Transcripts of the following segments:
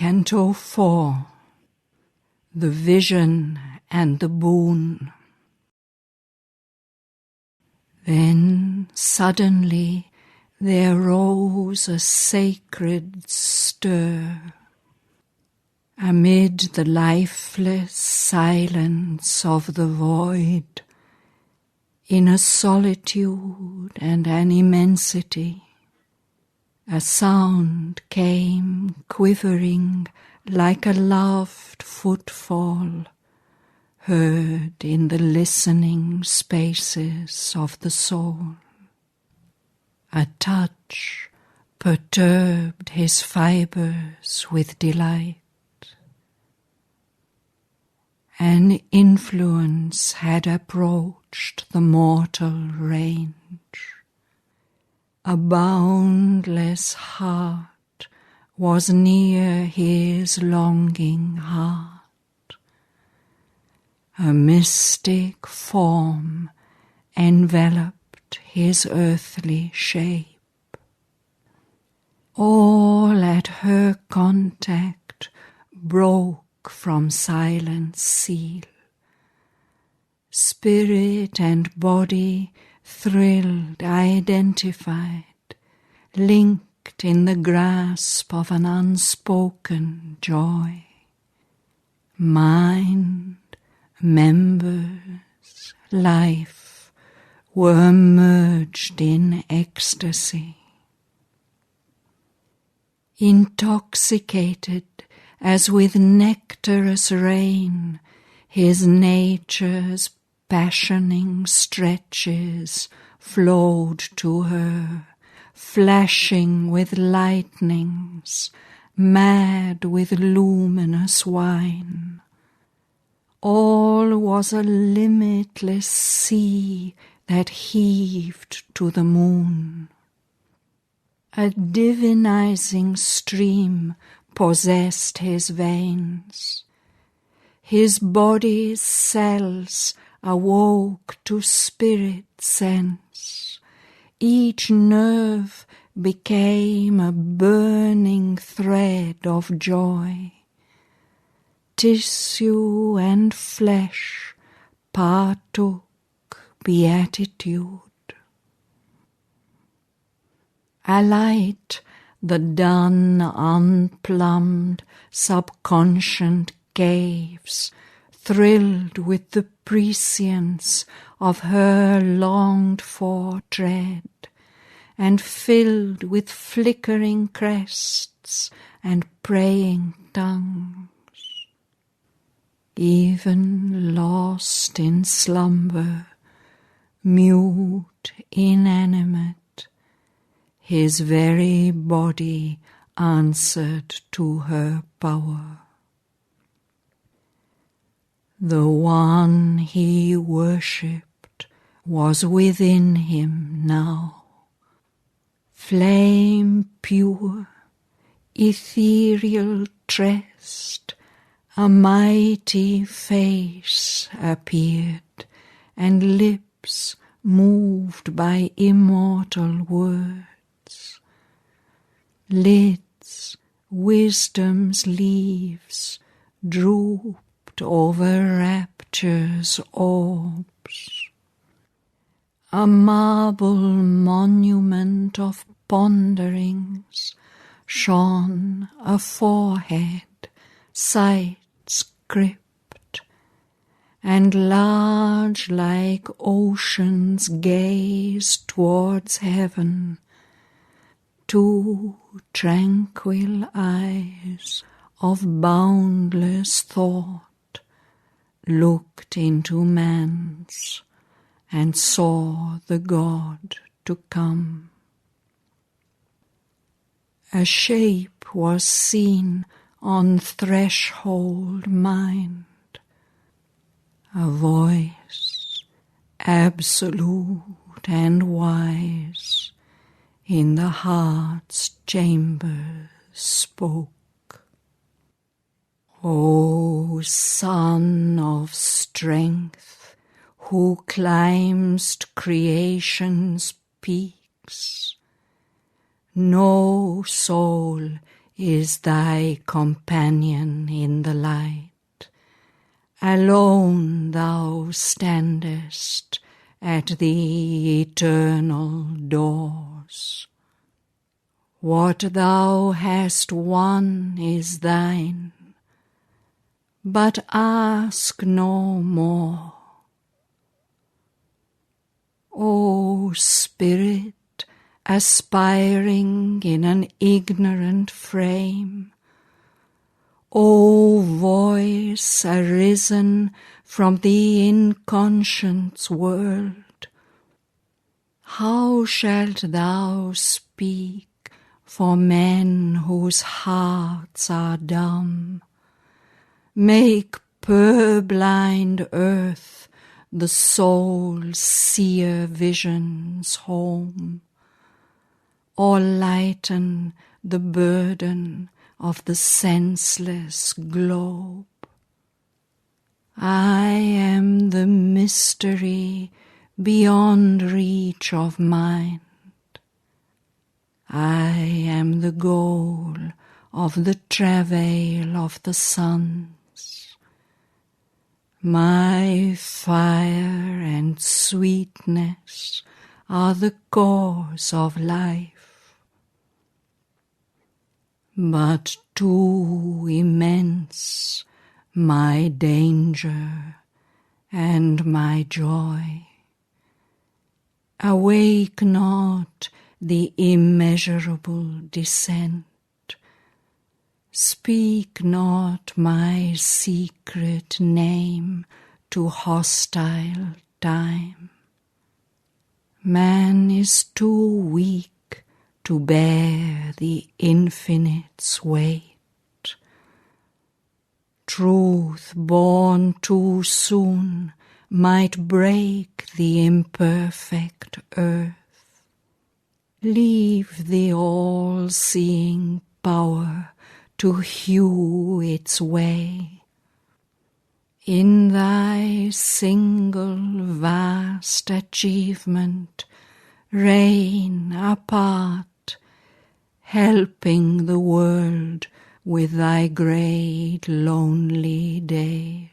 Canto 4. The Vision and the Boon. Then suddenly there rose a sacred stir. Amid the lifeless silence of the void, in a solitude and an immensity, a sound came quivering like a loved footfall, heard in the listening spaces of the soul. A touch perturbed his fibers with delight. An influence had approached the mortal range. A boundless heart was near his longing heart. A mystic form enveloped his earthly shape. All at her contact broke from silence seal. Spirit and body thrilled, identified, linked in the grasp of an unspoken joy. Mind, members, life were merged in ecstasy. Intoxicated as with nectarous rain, his nature's passioning stretches flowed to her, flashing with lightnings, mad with luminous wine. All was a limitless sea that heaved to the moon. A divinizing stream possessed his veins. His body's cells awoke to spirit sense. Each nerve became a burning thread of joy. Tissue and flesh partook beatitude. Alight the dun, unplumbed, subconscient caves, thrilled with the prescience of her longed-for tread, and filled with flickering crests and praying tongues. Even lost in slumber, mute, inanimate, his very body answered to her power. The one he worshipped was within him now. Flame pure, ethereal tressed, a mighty face appeared, and lips moved by immortal words. Lids, wisdom's leaves, drooped over rapture's orbs. A marble monument of ponderings shone a forehead, sight's crypt, and large like ocean's gaze towards heaven. Two tranquil eyes of boundless thought looked into man's and saw the God to come. A shape was seen on threshold mind, a voice absolute and wise in the heart's chamber spoke. O Son of Strength, who climb'st creation's peaks, no soul is thy companion in the light. Alone thou standest at the eternal doors. What thou hast won is thine, but ask no more. O spirit, aspiring in an ignorant frame, O voice arisen from the inconscious world, how shalt thou speak for men whose hearts are dumb? Make purblind earth the soul's seer vision's home, or lighten the burden of the senseless globe. I am the mystery beyond reach of mind. I am the goal of the travail of the suns. My fire and sweetness are the cause of life. But too immense my danger and my joy. Awake not the immeasurable descent. Speak not my secret name to hostile time. Man is too weak to bear the infinite's weight. Truth born too soon might break the imperfect earth. Leave the all-seeing power to hew its way. In thy single vast achievement, reign apart, helping the world with thy great lonely days.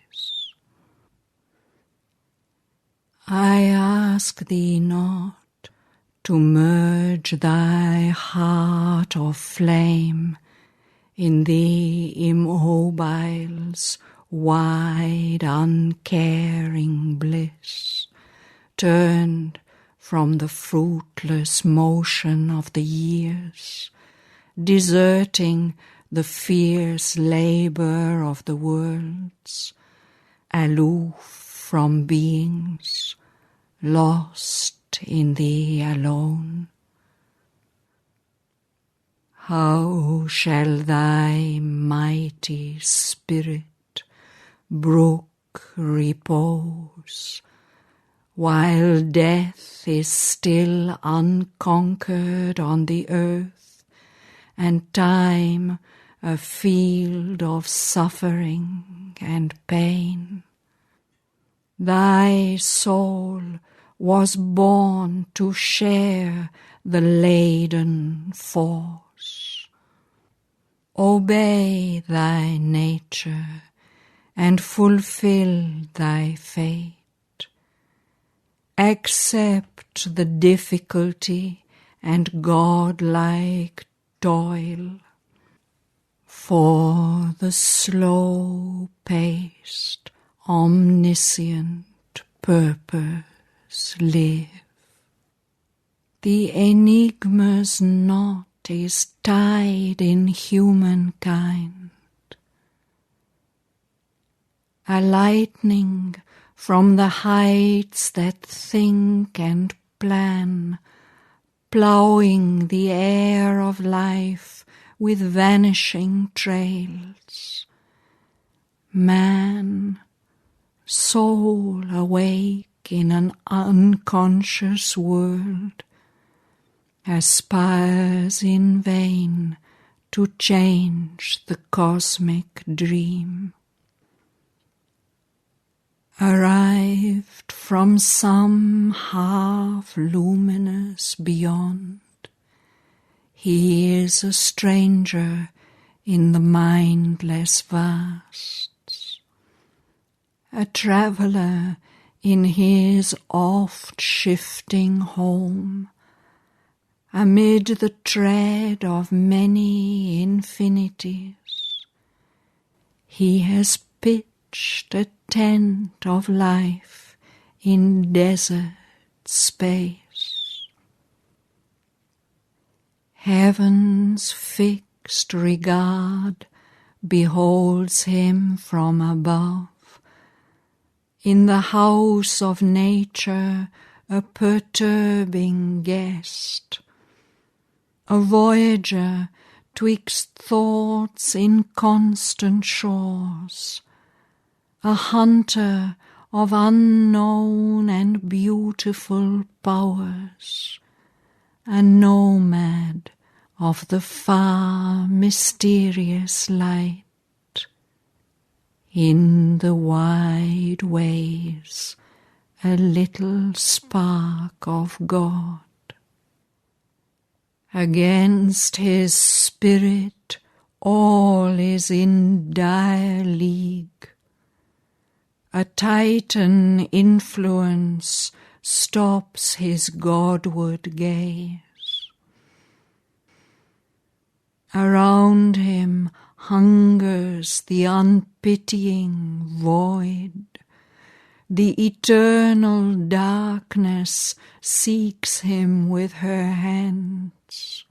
I ask thee not to merge thy heart of flame in the immobile's wide uncaring bliss, turned from the fruitless motion of the years, deserting the fierce labor of the worlds, aloof from beings, lost in thee alone. How shall thy mighty spirit brook repose, while death is still unconquered on the earth, and time a field of suffering and pain? Thy soul was born to share the laden force. Obey thy nature and fulfill thy fate. Accept the difficulty and godlike toil, for the slow-paced, omniscient purpose live. The enigma's knot is tied in humankind. A lightning from the heights that think and plan, ploughing the air of life with vanishing trails. Man, soul awake in an unconscious world, aspires in vain to change the cosmic dream. Arrived from some half-luminous beyond, he is a stranger in the mindless vasts, a traveller in his oft-shifting home, amid the tread of many infinities. He has pitched a tent of life in desert space. Heaven's fixed regard beholds him from above, in the house of nature a perturbing guest, a voyager twixt thoughts inconstant shores, a hunter of unknown and beautiful powers, a nomad of the far mysterious light. In the wide ways a little spark of God. Against his spirit all is in dire league. A Titan influence stops his Godward gaze. Around him hungers the unpitying void. The eternal darkness seeks him with her hands.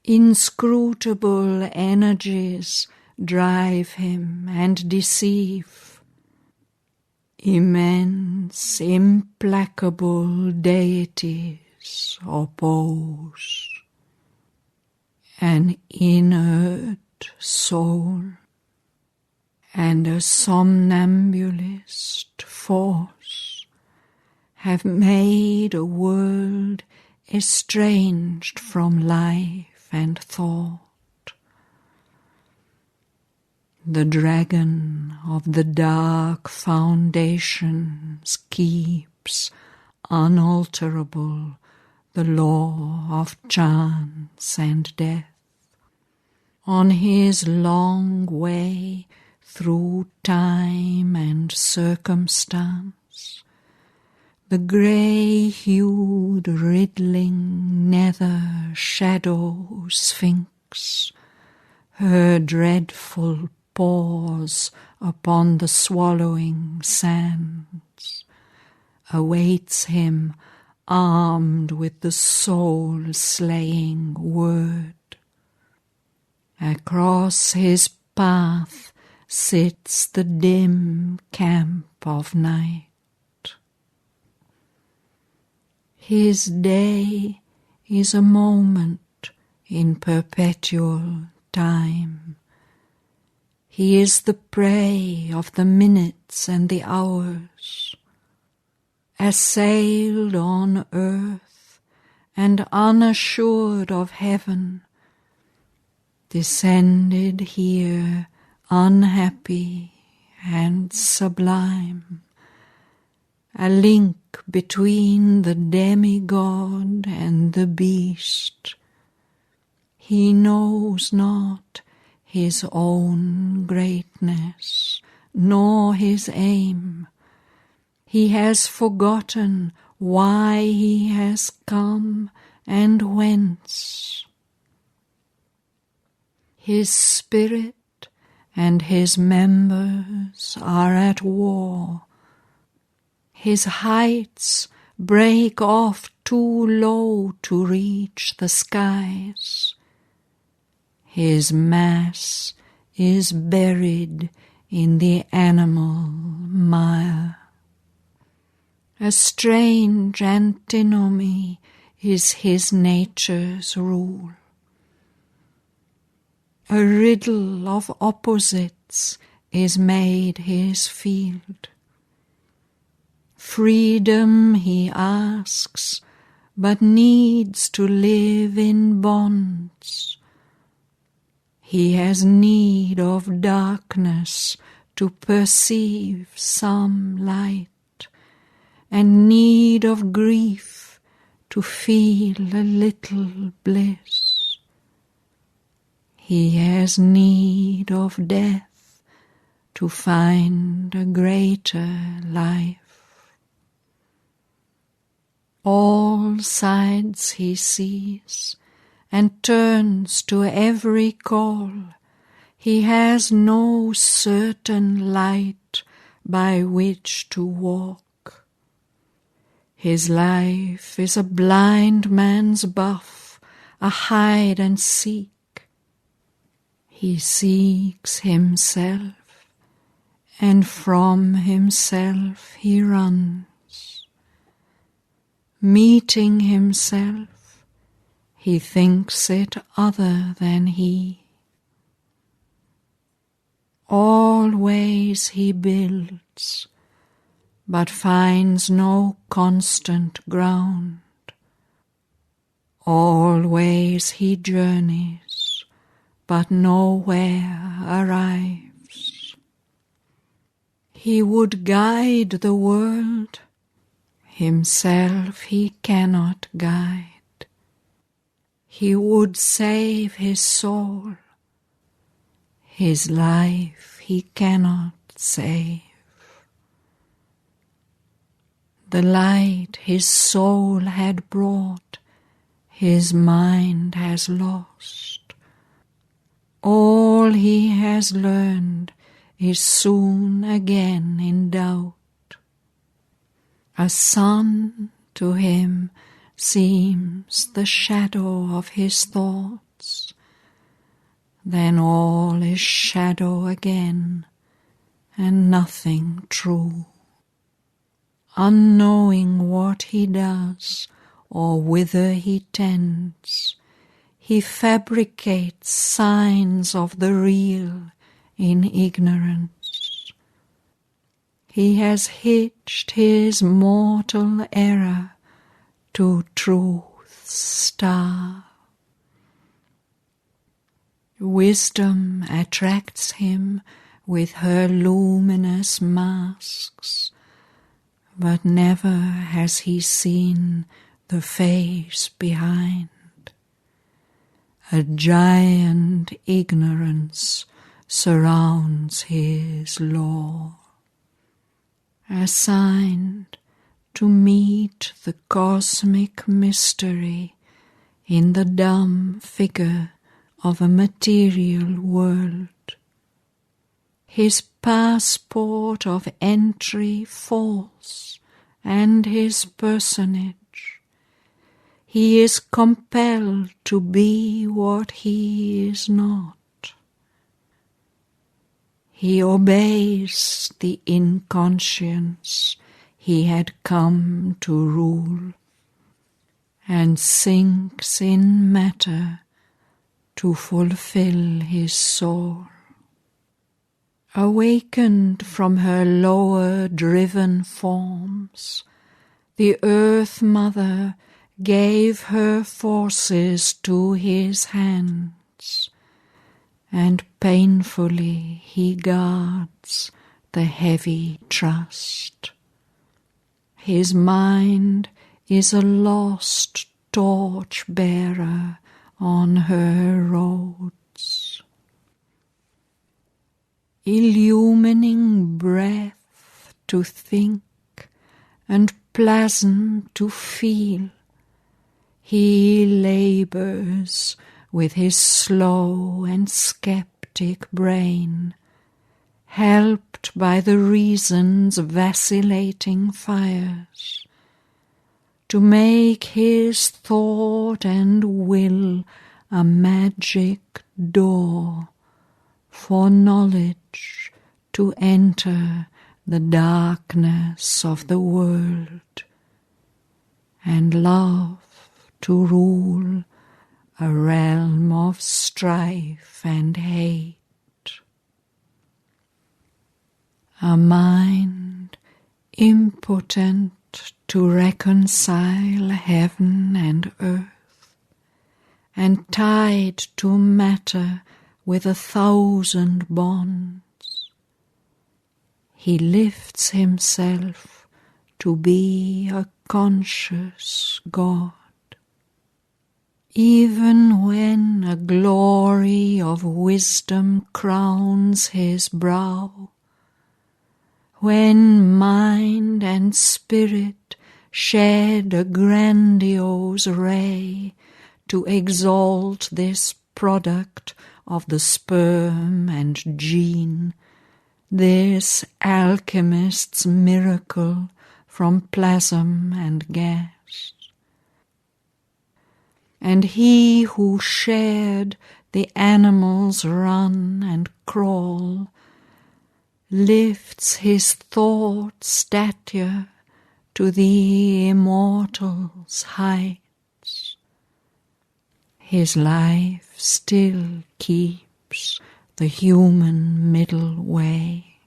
Inscrutable energies drive him and deceive. Immense, implacable deities oppose. An inert soul and a somnambulist force have made a world estranged from life and thought. The dragon of the dark foundations keeps unalterable the law of chance and death. On his long way through time and circumstance, the grey-hued riddling nether shadow sphinx, her dreadful paws upon the swallowing sands, awaits him armed with the soul-slaying word. Across his path sits the dim camp of night. His day is a moment in perpetual time. He is the prey of the minutes and the hours. Assailed on earth and unassured of heaven, descended here unhappy and sublime, a link between the demigod and the beast. He knows not his own greatness, nor his aim. He has forgotten why he has come and whence. His spirit and his members are at war. His heights break off too low to reach the skies. His mass is buried in the animal mire. A strange antinomy is his nature's rule. A riddle of opposites is made his field. Freedom he asks, but needs to live in bonds. He has need of darkness to perceive some light, and need of grief to feel a little bliss. He has need of death to find a greater life. All sides he sees and turns to every call. He has no certain light by which to walk. His life is a blind man's buff, a hide and seek. He seeks himself, and from himself he runs. Meeting himself, he thinks it other than he. Always he builds, but finds no constant ground. Always he journeys, but nowhere arrives. He would guide the world, himself he cannot guide. He would save his soul, his life he cannot save. The light his soul had brought, his mind has lost. All he has learned is soon again in doubt. A sun to him seems the shadow of his thoughts. Then all is shadow again, and nothing true. Unknowing what he does, or whither he tends, he fabricates signs of the real in ignorance. He has hitched his mortal error to truth's star. Wisdom attracts him with her luminous masks, but never has he seen the face behind. A giant ignorance surrounds his law. Assigned to meet the cosmic mystery in the dumb figure of a material world. His passport of entry false, and his personage. He is compelled to be what he is not. He obeys the inconscience he had come to rule, and sinks in matter to fulfill his soul. Awakened from her lower driven forms, the Earth Mother gave her forces to his hands, and painfully he guards the heavy trust. His mind is a lost torch-bearer on her roads. Illumining breath to think and plasm to feel, he labors with his slow and skeptic brain, helped by the reason's vacillating fires, to make his thought and will a magic door for knowledge to enter the darkness of the world, and love to rule a realm of strife and hate. A mind impotent to reconcile heaven and earth, and tied to matter with 1,000 bonds, he lifts himself to be a conscious God. Even when a glory of wisdom crowns his brow, when mind and spirit shed a grandiose ray to exalt this product of the sperm and gene, this alchemist's miracle from plasm and gas. And he who shared the animal's run and crawl lifts his thought stature to the immortal's heights. His life still keeps the human middle way.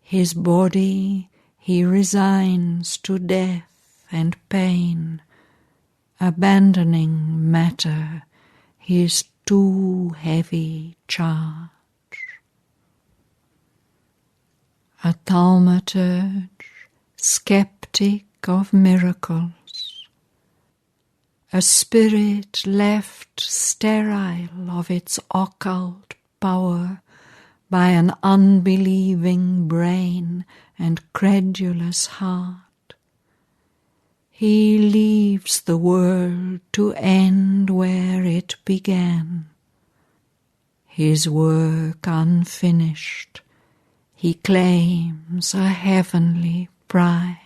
His body he resigns to death and pain, abandoning matter, his too heavy charge. A thaumaturge, skeptic of miracles, a spirit left sterile of its occult power by an unbelieving brain and credulous heart. He leaves the world to end where it began. His work unfinished, he claims a heavenly prize.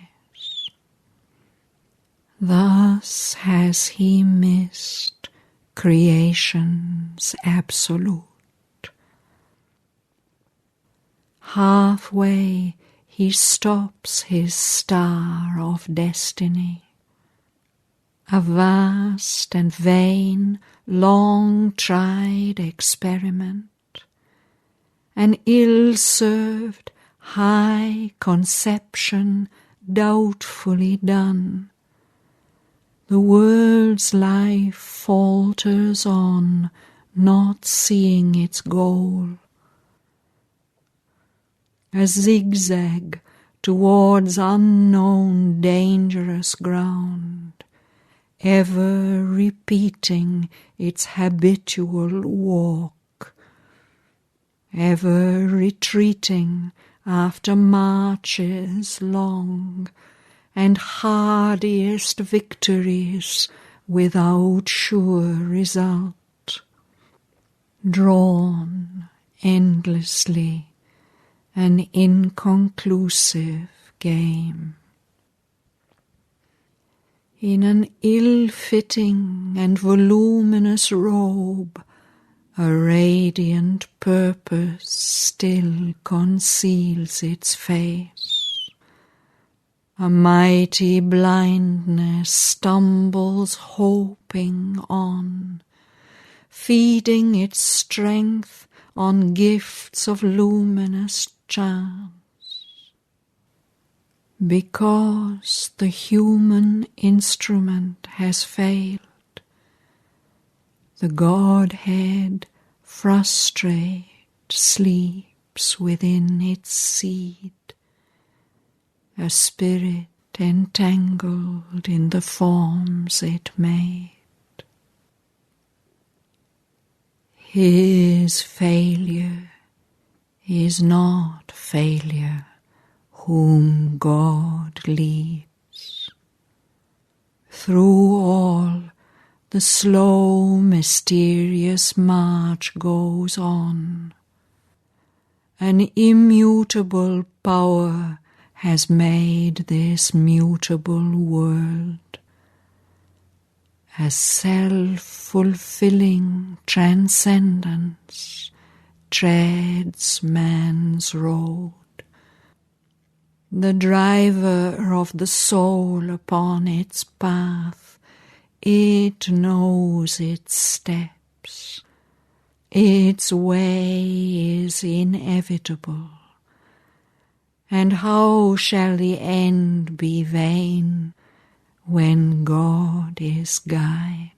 Thus has he missed creation's absolute. Halfway he stops his star of destiny, a vast and vain, long-tried experiment, an ill-served, high conception doubtfully done. The world's life falters on, not seeing its goal. A zigzag towards unknown dangerous ground, ever repeating its habitual walk, ever retreating after marches long, and hardiest victories without sure result, drawn endlessly, an inconclusive game. In an ill-fitting and voluminous robe, a radiant purpose still conceals its face. A mighty blindness stumbles hoping on, feeding its strength on gifts of luminous chance. Because the human instrument has failed, the Godhead frustrate sleeps within its seed, a spirit entangled in the forms it made. His failure is not failure whom God leads. Through all, the slow, mysterious march goes on. An immutable power has made this mutable world. A self-fulfilling transcendence treads man's road. The driver of the soul upon its path, it knows its steps. Its way is inevitable. And how shall the end be vain when God is guide?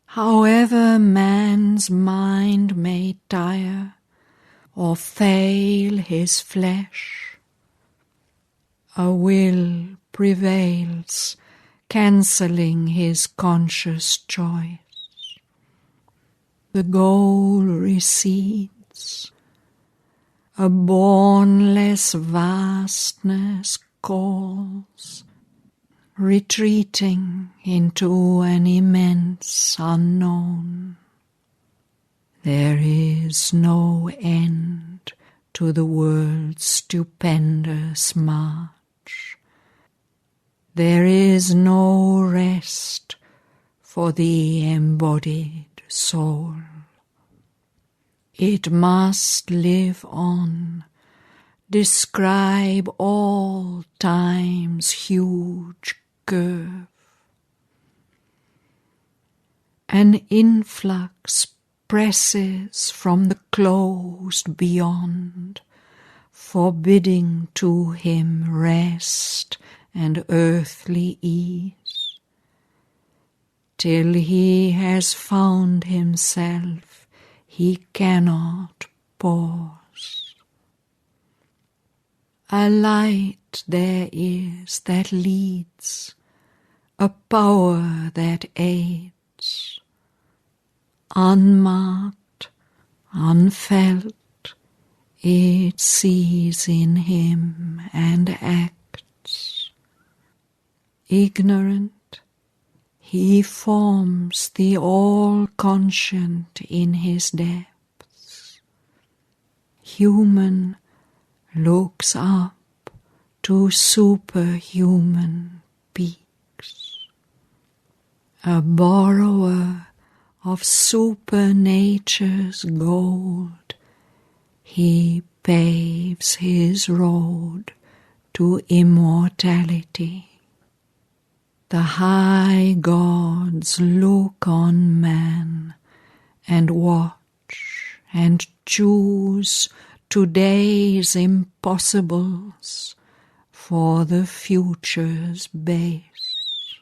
However man's mind may tire or fail his flesh, a will prevails cancelling his conscious choice. The goal recedes, a bournless vastness calls, retreating into an immense unknown. There is no end to the world's stupendous march. There is no rest for the embodied soul. It must live on, describe all time's huge curve. An influx presses from the closed beyond, forbidding to him rest and earthly ease. Till he has found himself, he cannot pause. A light there is that leads, a power that aids. Unmarked, unfelt, it sees in him and acts. Ignorant, he forms the all-conscient in his depths. Human looks up to superhuman peaks. A borrower of supernature's gold, he paves his road to immortality. The high gods look on man and watch and choose today's impossibles for the future's base.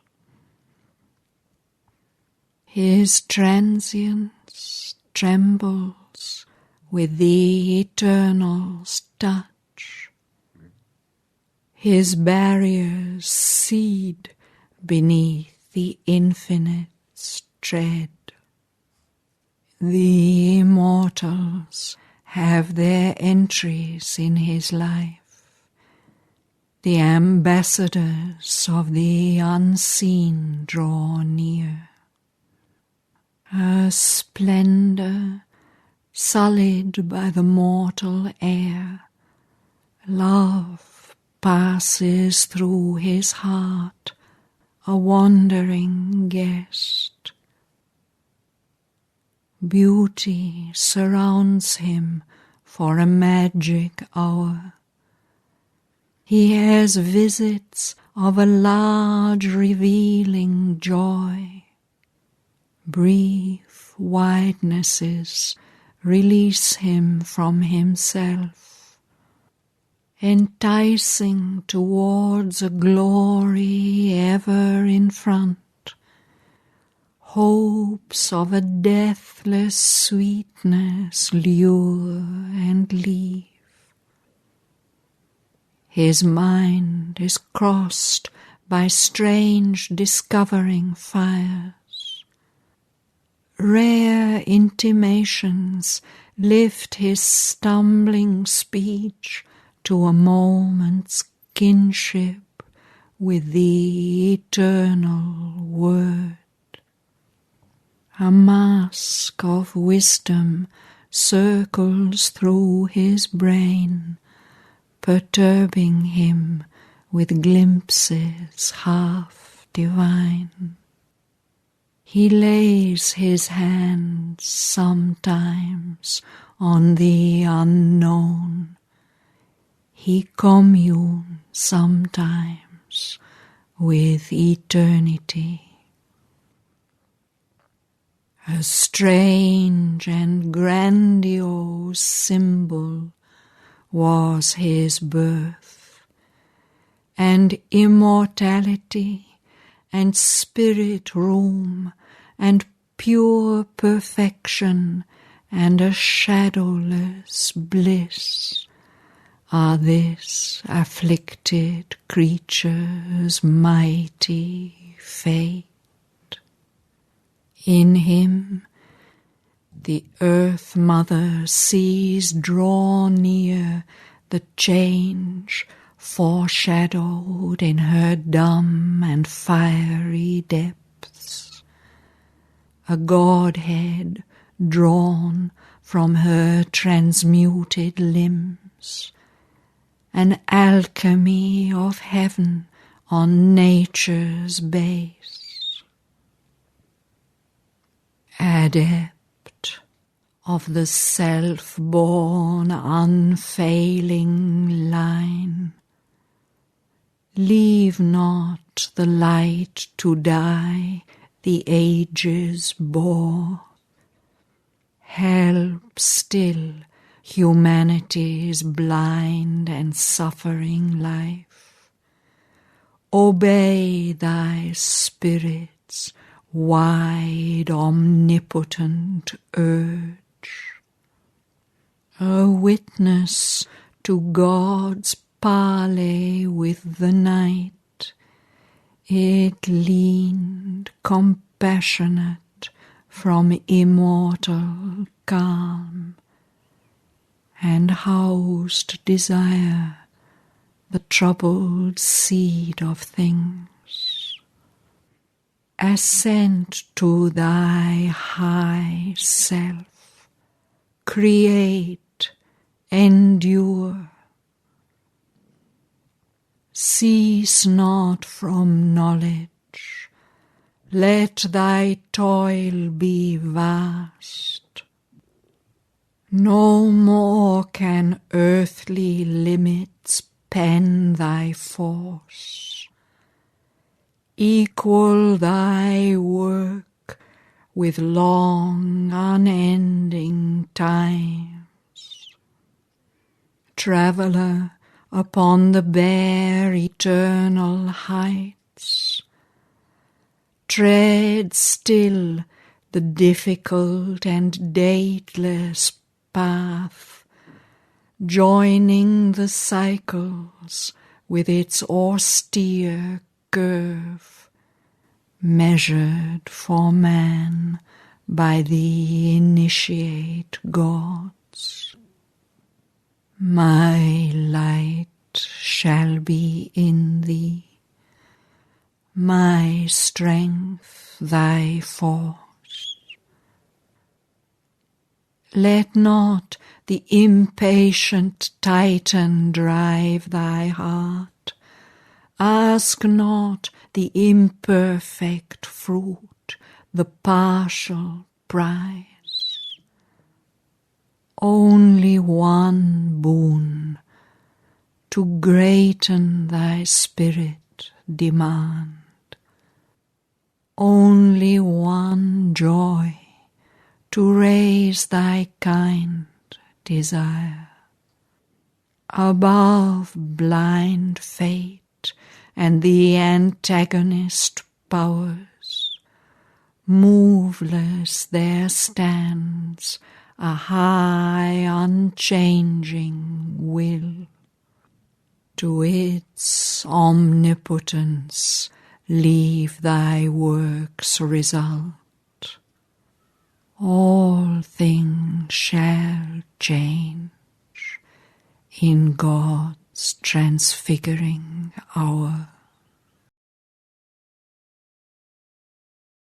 His transience trembles with the eternal's touch. His barriers cede beneath the infinite's tread. The immortals have their entries in his life. The ambassadors of the unseen draw near. A splendor sullied by the mortal air, love passes through his heart, a wandering guest. Beauty surrounds him for a magic hour. He has visits of a large revealing joy. Brief widenesses release him from himself, enticing towards a glory ever in front, hopes of a deathless sweetness lure and leave. His mind is crossed by strange discovering fires. Rare intimations lift his stumbling speech to a moment's kinship with the eternal word. A mask of wisdom circles through his brain, perturbing him with glimpses half divine. He lays his hands sometimes on the unknown. He communes sometimes with eternity. A strange and grandiose symbol was his birth, and immortality and spirit room and pure perfection and a shadowless bliss are this afflicted creature's mighty fate. In him the Earth Mother sees draw near the change foreshadowed in her dumb and fiery depths, a Godhead drawn from her transmuted limbs, an alchemy of heaven on nature's base. Adept of the self-born unfailing line, leave not the light to die the ages bore. Help still humanity's blind and suffering life. Obey thy spirit's wide omnipotent urge. A witness to God's parley with the night, it leaned compassionate from immortal calm, and housed desire, the troubled seed of things. Assent to thy high self, create, endure. Cease not from knowledge, let thy toil be vast. No more can earthly limits pen thy force. Equal thy work with long unending times. Traveller upon the bare eternal heights, tread still the difficult and dateless path, joining the cycles with its austere curve, measured for man by the initiate gods. My light shall be in thee, my strength thy force. Let not the impatient Titan drive thy heart. Ask not the imperfect fruit, the partial prize. Only one boon to greaten thy spirit demand. Only one joy to raise thy kind desire. Above blind fate and the antagonist powers, moveless there stands a high unchanging will. To its omnipotence leave thy work's result. All things shall change in God's transfiguring hour.